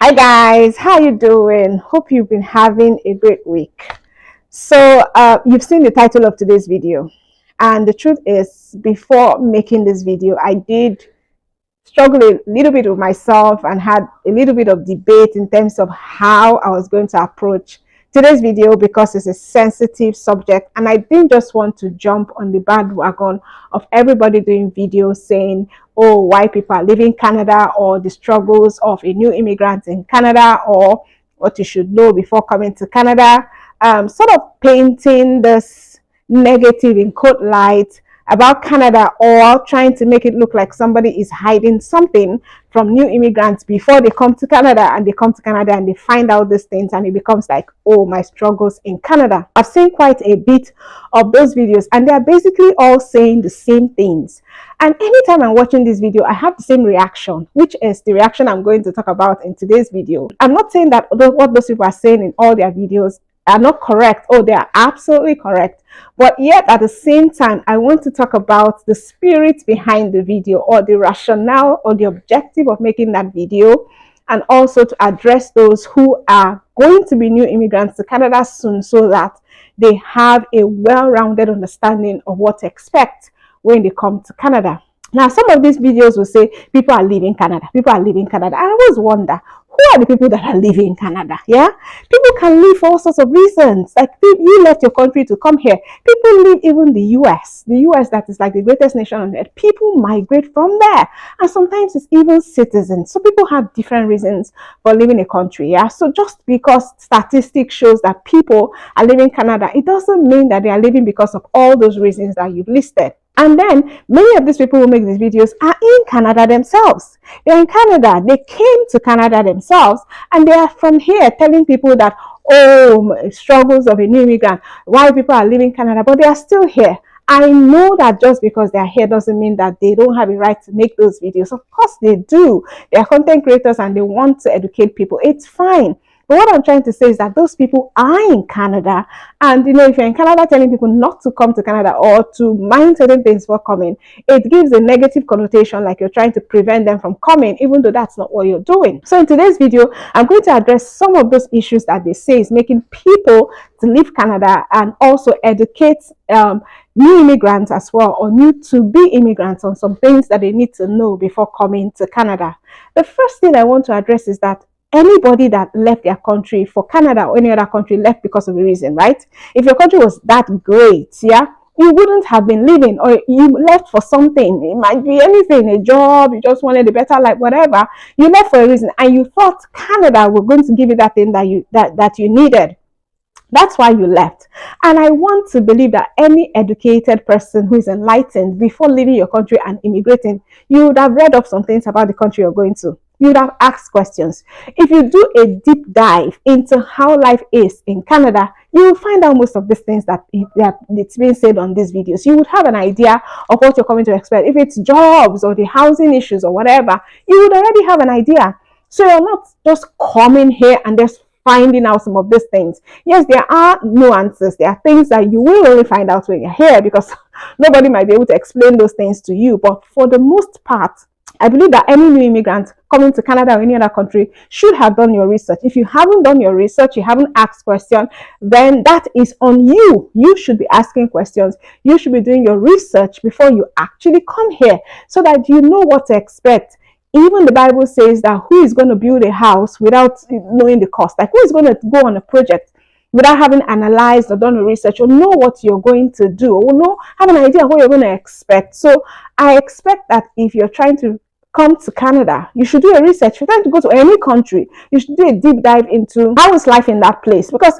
Hi guys, how you doing? Hope you've been having a great week. You've seen the title of today's video, and the truth is, before making this video, I did struggle a little bit with myself and had a little bit of debate in terms of how I was going to approach today's video because it's a sensitive subject and I didn't just want to jump on the bandwagon of everybody doing videos saying, oh, why people are leaving Canada, or the struggles of a new immigrant in Canada, or what you should know before coming to Canada. Sort of painting this negative in quote light about Canada, or trying to make it look like somebody is hiding something from new immigrants before they come to Canada, and they come to Canada and they find out these things and it becomes like, oh, my struggles in Canada. I've seen quite a bit of those videos and they're basically all saying the same things. And anytime I'm watching this video, I have the same reaction, which is the reaction I'm going to talk about in today's video. I'm not saying that what those people are saying in all their videos are not correct. Oh, they are absolutely correct. But yet at the same time, I want to talk about the spirit behind the video, or the rationale or the objective of making that video, and also to address those who are going to be new immigrants to Canada soon, so that they have a well-rounded understanding of what to expect when they come to Canada. Now, some of these videos will say people are leaving Canada. People are leaving Canada. I always wonder, who are the people that are leaving in Canada? Yeah, people can leave for all sorts of reasons. Like, you left your country to come here. People leave even the US that is like the greatest nation on earth. People migrate from there, and sometimes it's even citizens. So people have different reasons for leaving a country. Yeah, so just because statistics shows that people are leaving Canada, it doesn't mean that they are leaving because of all those reasons that you've listed. And then many of these people who make these videos are in Canada themselves. They're in Canada. They came to Canada themselves, and they are from here telling people that, oh, struggles of a new immigrant, why people are leaving Canada, but they are still here. I know that just because they are here doesn't mean that they don't have a right to make those videos. Of course they do. They are content creators and they want to educate people. It's fine. But what I'm trying to say is that those people are in Canada, and if you're in Canada telling people not to come to Canada or to mind certain things for coming, it gives a negative connotation, like you're trying to prevent them from coming, even though that's not what you're doing. So in today's video, I'm going to address some of those issues that they say is making people to leave Canada, and also educate new immigrants as well, or new to-be immigrants, on some things that they need to know before coming to Canada. The first thing I want to address is that anybody that left their country for Canada or any other country left because of a reason, right? If your country was that great, yeah, you wouldn't have been living, or you left for something. It might be anything, a job, you just wanted a better life, whatever. You left for a reason, and you thought Canada was going to give you that thing that you needed. That's why you left. And I want to believe that any educated person who is enlightened, before leaving your country and immigrating, you would have read up some things about the country you're going to. You would have asked questions. If you do a deep dive into how life is in Canada, you will find out most of these things that it's being said on these videos. You would have an idea of what you're coming to expect. If it's jobs or the housing issues or whatever, you would already have an idea. So you're not just coming here and just finding out some of these things. Yes, there are nuances. There are things that you will only find out when you're here, because nobody might be able to explain those things to you. But for the most part, I believe that any new immigrant coming to Canada or any other country should have done your research. If you haven't done your research, you haven't asked questions, then that is on you. You should be asking questions. You should be doing your research before you actually come here, so that you know what to expect. Even the Bible says that who is going to build a house without knowing the cost? Like, who is going to go on a project without having analyzed or done the research, or know what you're going to do, or have an idea of what you're going to expect? So I expect that if you're trying to come to Canada, you should do a research. If you're trying to go to any country, you should do a deep dive into how is life in that place, because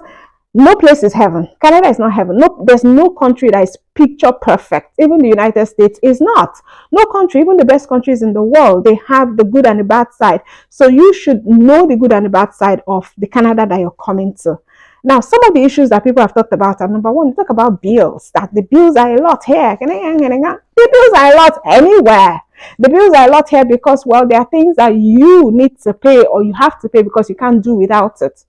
no place is heaven. Canada is not heaven. No, there's no country that is picture perfect. Even the United States is not. No country, even the best countries in the world, they have the good and the bad side. So you should know the good and the bad side of the Canada that you're coming to. Now, some of the issues that people have talked about are, number one, talk about bills. That the bills are a lot here. The bills are a lot anywhere. The bills are a lot here because, well, there are things that you need to pay, or you have to pay because you can't do without it.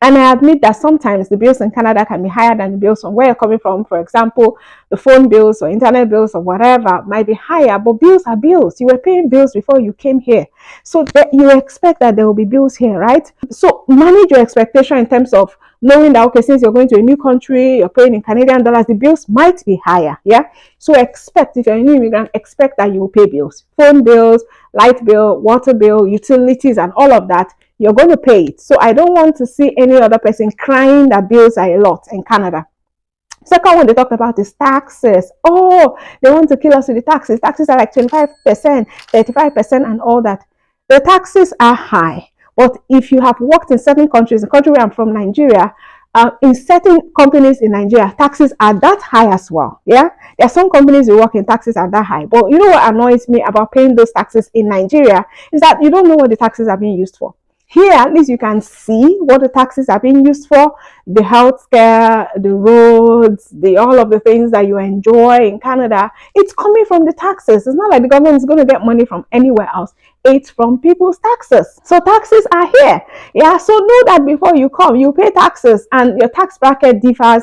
And I admit that sometimes the bills in Canada can be higher than the bills from where you're coming from. For example, the phone bills or internet bills or whatever might be higher, but bills are bills. You were paying bills before you came here. So that you expect that there will be bills here, right? So manage your expectation in terms of knowing that, okay, since you're going to a new country, you're paying in Canadian dollars, the bills might be higher. Yeah. So expect, if you're a new immigrant, expect that you will pay bills, phone bills, light bill, water bill, utilities, and all of that. You're going to pay it. So I don't want to see any other person crying that bills are a lot in Canada. Second one they talked about is taxes. Oh, they want to kill us with the taxes. Taxes are like 25%, 35%, and all that. The taxes are high. But if you have worked in certain countries, the country where I'm from, Nigeria, in certain companies in Nigeria, taxes are that high as well. Yeah, there are some companies who work in taxes are that high. But you know what annoys me about paying those taxes in Nigeria is that you don't know what the taxes are being used for. Here, at least you can see what the taxes are being used for, the healthcare, the roads, all of the things that you enjoy in Canada. It's coming from the taxes. It's not like the government is going to get money from anywhere else. It's from people's taxes. So taxes are here. Yeah, so know that before you come, you pay taxes, and your tax bracket differs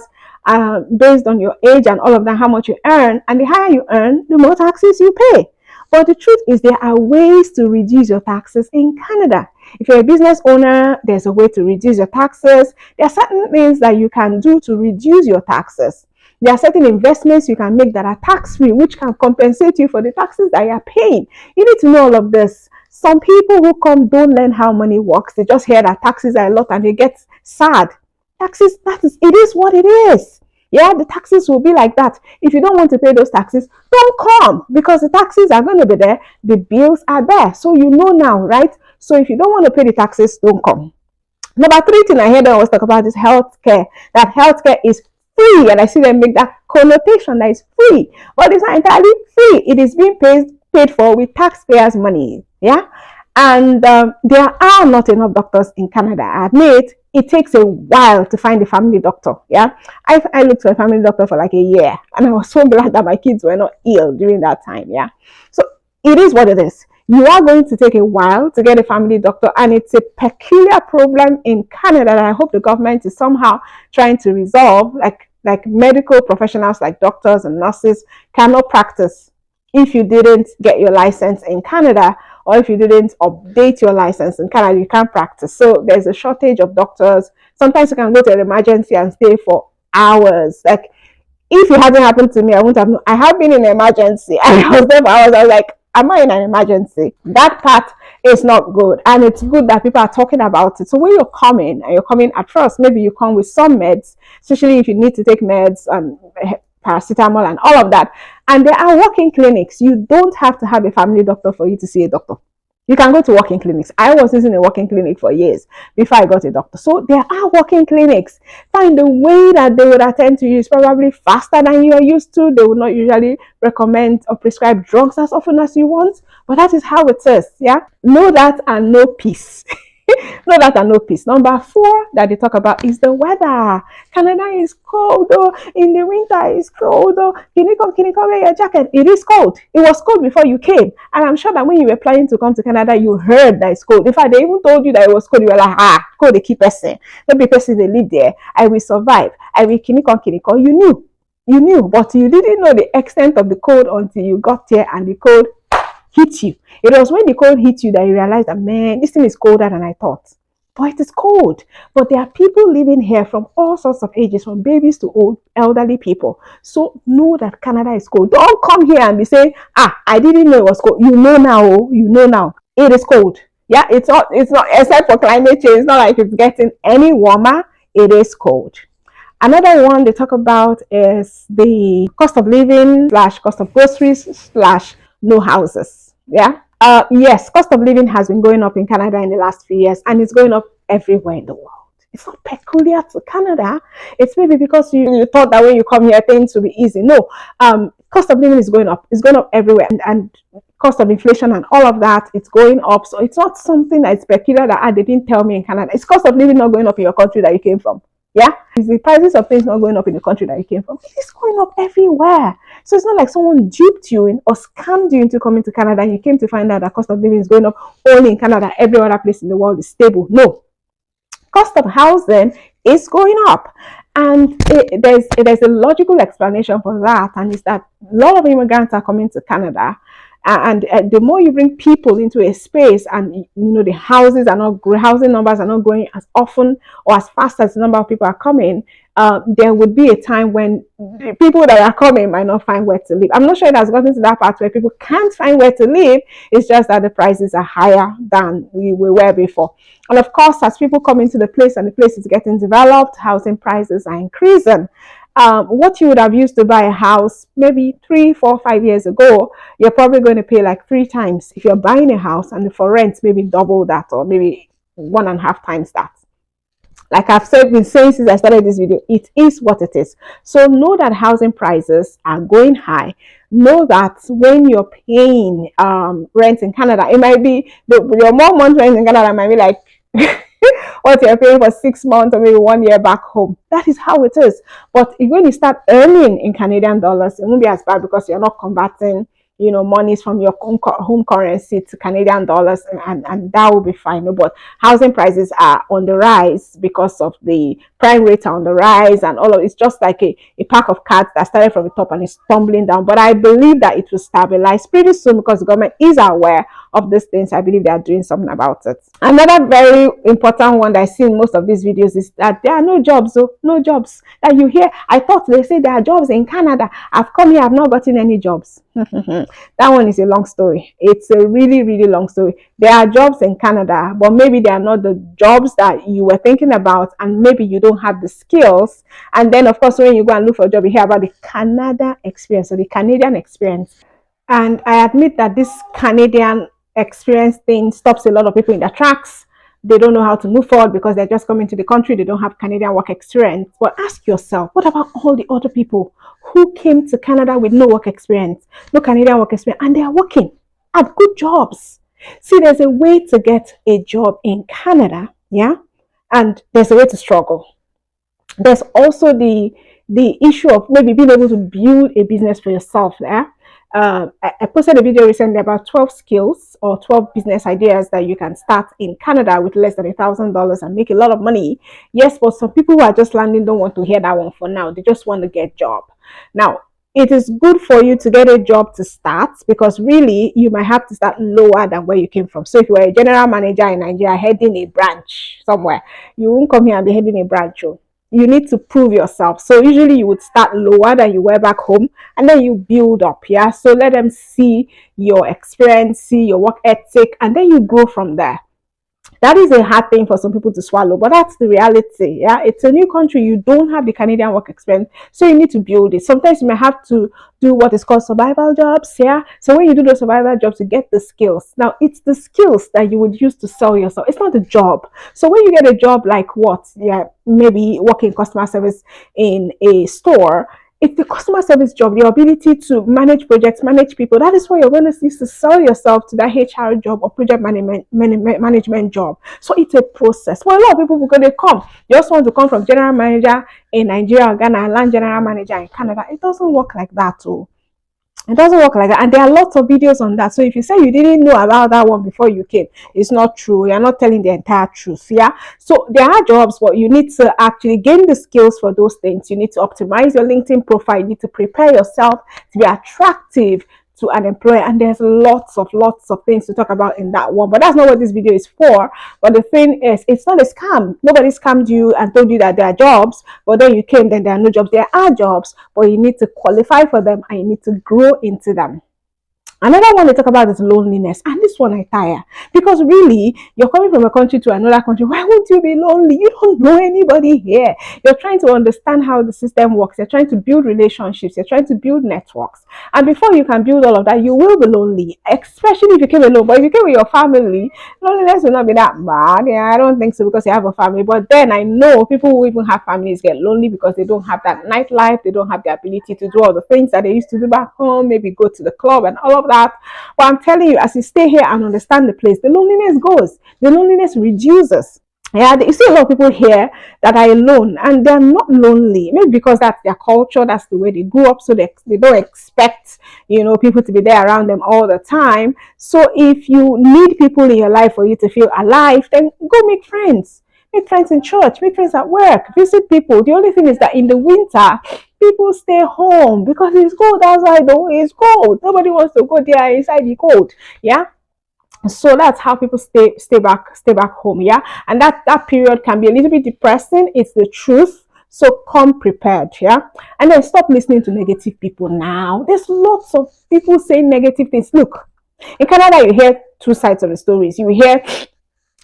based on your age and all of that, how much you earn. And the higher you earn, the more taxes you pay. But the truth is there are ways to reduce your taxes in Canada. If you're a business owner, there's a way to reduce your taxes. There are certain things that you can do to reduce your taxes. There are certain investments you can make that are tax-free, which can compensate you for the taxes that you are paying. You need to know all of this. Some people who come don't learn how money works. They just hear that taxes are a lot and they get sad. Taxes, it is what it is. Yeah, the taxes will be like that. If you don't want to pay those taxes, don't come, because the taxes are going to be there. The bills are there. So you know now, right? So if you don't want to pay the taxes, don't come. Number 3 thing I heard them always talk about is healthcare. That healthcare is free. And I see them make that connotation that it's free. But it's not entirely free. It is being paid for with taxpayers' money. Yeah. And there are not enough doctors in Canada. I admit it takes a while to find a family doctor. Yeah, I looked for a family doctor for like a year, and I was so glad that my kids were not ill during that time. Yeah, so it is what it is. You are going to take a while to get a family doctor, and it's a peculiar problem in Canada that I hope the government is somehow trying to resolve. Like medical professionals, like doctors and nurses, cannot practice if you didn't get your license in Canada, or if you didn't update your license in Canada, you can't practice. So there's a shortage of doctors. Sometimes you can go to an emergency and stay for hours. Like, if it hadn't happened to me, I wouldn't have known. I have been in an emergency, and I was there for hours. I was like, am I in an emergency? That part is not good. And it's good that people are talking about it. So when you're coming, and you're coming at first, maybe you come with some meds, especially if you need to take meds and paracetamol and all of that. And there are walk-in clinics. You don't have to have a family doctor for you to see a doctor. You can go to walk-in clinics. I was using a walk-in clinic for years before I got a doctor. So there are walk-in clinics. Find the way that they would attend to you is probably faster than you are used to. They will not usually recommend or prescribe drugs as often as you want. But that is how it is. Yeah. Know that and know peace. Know that and no peace. Number 4 that they talk about is the weather. Canada is cold though. In the winter it's cold though. Can you come wear your jacket? It is cold. It was cold before you came. And I'm sure that when you were planning to come to Canada, you heard that it's cold. In fact, they even told you that it was cold. You were like, cold, they keep person. Don't be person, they live there. I will survive. I will kinikon. You knew, but you didn't know the extent of the cold until you got here and the cold hit you. It was when the cold hit you that you realized that, man, this thing is colder than I thought. But it is cold. But there are people living here from all sorts of ages, from babies to old elderly people. So know that Canada is cold. Don't come here and be saying, I didn't know it was cold. You know now. It is cold. Yeah, it's not, except for climate change, it's not like it's getting any warmer. It is cold. Another one they talk about is the cost of living / cost of groceries / no houses. Yeah. Yes, cost of living has been going up in Canada in the last few years, and it's going up everywhere in the world. It's not peculiar to Canada. It's maybe because you thought that when you come here things will be easy. No, cost of living is going up. It's going up everywhere, and cost of inflation and all of that, it's going up. So it's not something that's peculiar that they didn't tell me in Canada. It's cost of living not going up in your country that you came from. Yeah, is the prices of things not going up in the country that you came from? It's going up everywhere. So it's not like someone duped you in or scammed you into coming to Canada and you came to find out that cost of living is going up only in Canada. Every other place in the world is stable. No. Cost of housing is going up. And there's a logical explanation for that, and it's that a lot of immigrants are coming to Canada, and the more you bring people into a space, and the houses are not housing numbers are not growing as often or as fast as the number of people are coming. There would be a time when the people that are coming might not find where to live. I'm not sure it has gotten to that part where people can't find where to live. It's just that the prices are higher than we were before. And of course, as people come into the place and the place is getting developed, housing prices are increasing. What you would have used to buy a house maybe 3, 4, 5 years ago, you're probably going to pay like 3 times if you're buying a house, and for rent, maybe double that, or maybe 1.5 times that. Like I've been saying since I started this video, it is what it is. So know that housing prices are going high. Know that when you're paying rent in Canada, it might be your more month rent in Canada might be like what you're paying for 6 months or maybe 1 year back home. That is how it is. But when you start earning in Canadian dollars, it won't be as bad because you're not converting monies from your home currency to Canadian dollars, and that will be fine. But housing prices are on the rise because of the prime rate on the rise, and all of it's just like a pack of cards that started from the top and is tumbling down. But I believe that it will stabilize pretty soon because the government is aware of these things. I believe they are doing something about it. Another very important one that I see in most of these videos is that there are no jobs. So no jobs that you hear. I thought they say there are jobs in Canada. I've come here, I've not gotten any jobs. That one is a long story. It's a really, really long story. There are jobs in Canada, but maybe they are not the jobs that you were thinking about, and maybe you don't have the skills. And then, of course, when you go and look for a job, you hear about the Canada experience, or the Canadian experience. And I admit that this Canadian experience thing stops a lot of people in their tracks. They don't know how to move forward because they're just coming to the country. They don't have Canadian work experience. But ask yourself, what about all the other people who came to Canada with no work experience, no Canadian work experience, and they are working at good jobs? See, there's a way to get a job in Canada, yeah? And there's a way to struggle. There's also the issue of maybe being able to build a business for yourself, yeah? I posted a video recently about 12 skills or 12 business ideas that you can start in Canada with less than $1,000 and make a lot of money. Yes, but some people who are just landing don't want to hear that one for now. They just want to get a job. Now, it is good for you to get a job to start, because really you might have to start lower than where you came from. So if you are a general manager in Nigeria heading a branch somewhere, you won't come here and be heading a branch. You need to prove yourself. So usually you would start lower than you were back home, and then you build up. Yeah. So let them see your experience, see your work ethic, and then you grow from there. That is a hard thing for some people to swallow, but that's the reality. Yeah, it's a new country. You don't have the Canadian work experience, so you need to build it. Sometimes you may have to do what is called survival jobs. Yeah, so when you do those survival jobs, you get the skills. Now, it's the skills that you would use to sell yourself. It's not the job. So when you get a job like what? Yeah, maybe working customer service in a store. It's the customer service job, your ability to manage projects, manage people. That is what you're going to use to sell yourself to that HR job or project management job. So it's a process. Well, a lot of people are going to come. You also want to come from general manager in Nigeria or Ghana and land general manager in Canada. It doesn't work like that, too. It doesn't work like that. And there are lots of videos on that. So if you say you didn't know about that one before you came, it's not true. You're not telling the entire truth. Yeah. So there are jobs, but you need to actually gain the skills for those things. You need to optimize your LinkedIn profile. You need to prepare yourself to be attractive to an employer, and there's lots of things to talk about in that one, but that's not what this video is for. But the thing is, it's not a scam. Nobody scammed you and told you that there are jobs, but then you came, then there are no jobs. There are jobs, but you need to qualify for them and you need to grow into them. Another one they talk about is loneliness, and this one I tire, because really you're coming from a country to another country. Why won't you be lonely? You don't know anybody here. You're trying to understand how the system works. You're trying to build relationships. You're trying to build networks, and before you can build all of that, you will be lonely, especially if you came alone. But if you came with your family, loneliness will not be that bad. Yeah, I don't think so, because you have a family. But then I know people who even have families get lonely because they don't have that nightlife. They don't have the ability to do all the things that they used to do back home. Maybe go to the club and all of that. But I'm telling you, as you stay here and understand the place, the loneliness goes. The loneliness reduces. Yeah, you see a lot of people here that are alone, and they're not lonely. Maybe because that's their culture, that's the way they grew up, so they don't expect, people to be there around them all the time. So if you need people in your life for you to feel alive, then go make friends. make friends in church, make friends at work, visit people. The only thing is that in the winter, people stay home because it's cold outside. Though it's cold, nobody wants to go there inside the cold. Yeah, so that's how people stay back home. Yeah, and that period can be a little bit depressing. It's the truth. So come prepared. Yeah, and then stop listening to negative people. Now there's lots of people saying negative things. Look, in Canada you hear two sides of the stories. You hear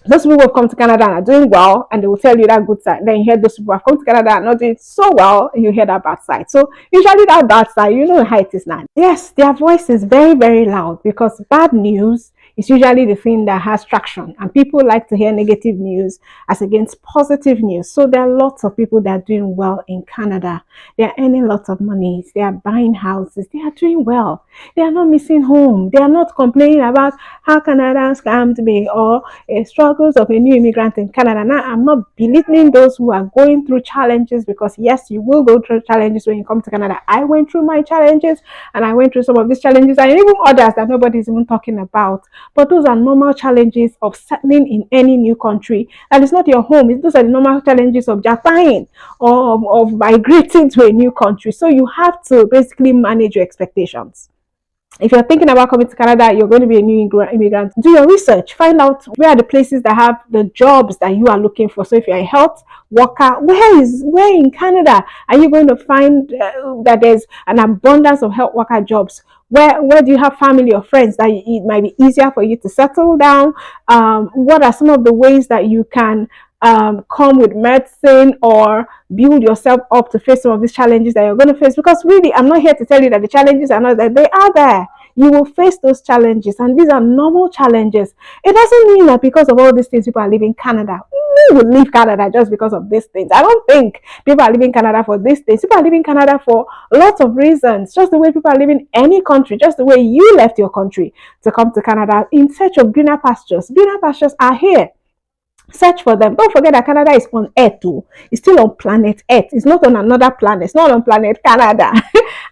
those people who have come to Canada and are doing well, and they will tell you that good side. Then you hear those people who have come to Canada and not doing so well, and you hear that bad side. So usually that bad side, you know how it is now. Yes, their voice is very, very loud because bad news is usually the thing that has traction, and people like to hear negative news as against positive news. So there are lots of people that are doing well in Canada. They are earning lots of money. They are buying houses. They are doing well. They are not missing home. They are not complaining about how Canada scammed me or struggles of a new immigrant in Canada. Now, I'm not belittling those who are going through challenges, because yes, you will go through challenges when you come to Canada. I went through my challenges, and I went through some of these challenges, and even others that nobody's even talking about. But those are normal challenges of settling in any new country. And it's not your home. Those are the normal challenges of Japan or of migrating to a new country. So you have to basically manage your expectations. If you're thinking about coming to Canada, you're going to be a new immigrant, do your research. Find out where are the places that have the jobs that you are looking for. So if you're a health worker, where in Canada are you going to find that there's an abundance of health worker jobs? Where do you have family or friends that it might be easier for you to settle down? What are some of the ways that you can come with medicine or build yourself up to face some of these challenges that you're going to face? Because really, I'm not here to tell you that the challenges are not there. They are there. You will face those challenges, and these are normal challenges. It doesn't mean that because of all these things people are leaving Canada. Who would leave Canada just because of these things? I don't think people are leaving Canada for these things. People are leaving Canada for lots of reasons, just the way people are leaving any country, just the way you left your country to come to Canada in search of greener pastures. Greener pastures are here. Search for them. Don't forget that Canada is on Earth too. It's still on planet Earth. It's not on another planet. It's not on planet Canada.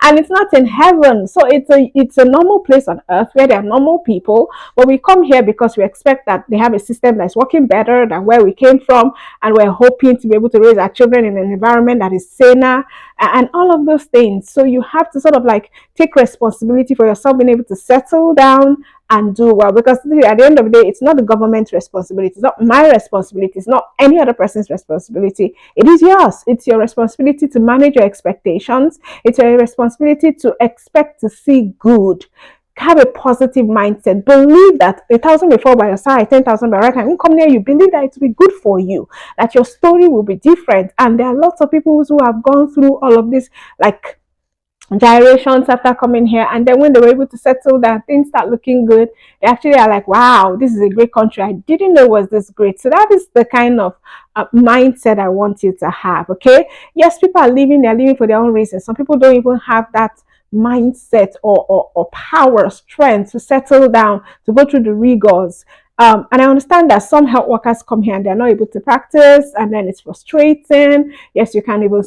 And it's not in heaven. So it's a normal place on Earth where there are normal people. But we come here because we expect that they have a system that's working better than where we came from. And we're hoping to be able to raise our children in an environment that is saner and all of those things. So you have to sort of like take responsibility for yourself being able to settle down and do well, because at the end of the day, it's not the government's responsibility, it's not my responsibility, it's not any other person's responsibility. It is yours. It's your responsibility to manage your expectations. It's your responsibility to expect to see good. Have a positive mindset. Believe that 1,000 may fall by your side, 10,000 by your right hand. When come near you, believe that it will be good for you, that your story will be different. And there are lots of people who have gone through all of this, like gyrations after coming here, and then when they were able to settle down, things start looking good. They actually are like, wow, this is a great country. I didn't know it was this great. So that is the kind of mindset I want you to have. Okay, yes, people are leaving, they're leaving for their own reasons. Some people don't even have that mindset or power, strength to settle down, to go through the rigors. And I understand that some health workers come here and they're not able to practice, and then it's frustrating. Yes, you can't even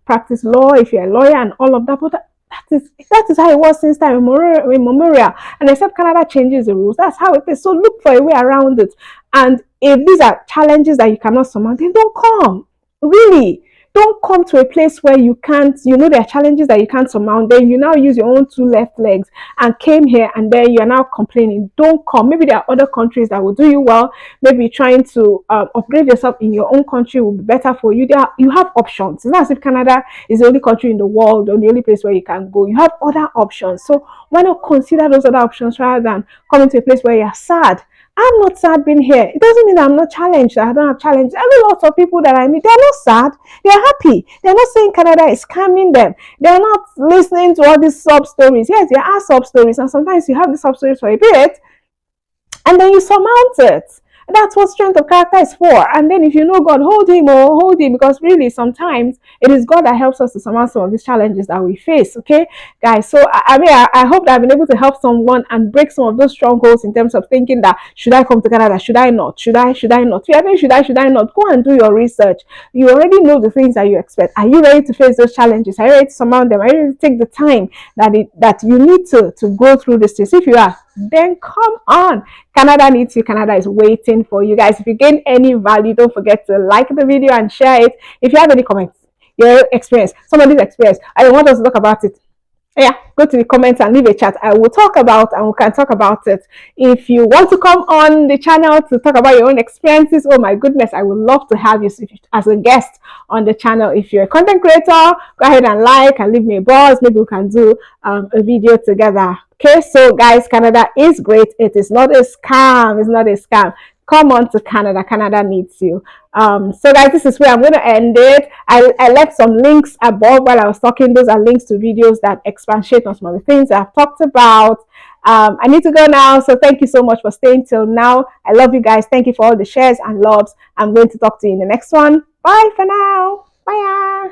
practice law if you're a lawyer and all of that, but that is how it was since time immemorial. And except Canada changes the rules, that's how it is. So look for a way around it. And if these are challenges that you cannot surmount, then don't come. Really. Don't come to a place where you can't, there are challenges that you can't surmount. Then you now use your own two left legs and came here, and then you are now complaining. Don't come. Maybe there are other countries that will do you well. Maybe trying to upgrade yourself in your own country will be better for you. You have options. It's not as if Canada is the only country in the world or the only place where you can go. You have other options. So why not consider those other options rather than coming to a place where you're sad? I'm not sad being here. It doesn't mean that I'm not challenged, that I don't have challenge. Every lot of people that I meet, they're not sad. They're happy. They're not saying Canada is scamming them. They're not listening to all these sub stories. Yes, there are sub stories, and sometimes you have the sub stories for a bit, and then you surmount it. That's what strength of character is for. And then if you know God, hold him, because really sometimes it is God that helps us to surmount some of these challenges that we face. Okay, guys. So I hope that I've been able to help someone and break some of those strongholds in terms of thinking that, should I come to Canada? Should I not? Should I not? Should I not? Go and do your research. You already know the things that you expect. Are you ready to face those challenges? Are you ready to surmount them? Are you ready to take the time that you need to go through this things? If you are, then come on. Canada needs you. Canada is waiting for you guys. If you gain any value, don't forget to like the video and share it. If you have any comments, your experience, somebody's experience, I want us to talk about it, yeah, go to the comments and leave a chat. I will talk about, and we can talk about it. If you want to come on the channel to talk about your own experiences, oh my goodness, I would love to have you as a guest on the channel. If you're a content creator, go ahead and like and leave me a buzz. Maybe we can do a video together. Okay, so guys, Canada is great. It is not a scam. It's not a scam. Come on to Canada. Canada needs you. So guys, this is where I'm going to end it. I left some links above while I was talking. Those are links to videos that expatiate on some of the things I've talked about. I need to go now, so thank you so much for staying till now. I love you guys. Thank you for all the shares and loves. I'm going to talk to you in the next one. Bye for now. Bye.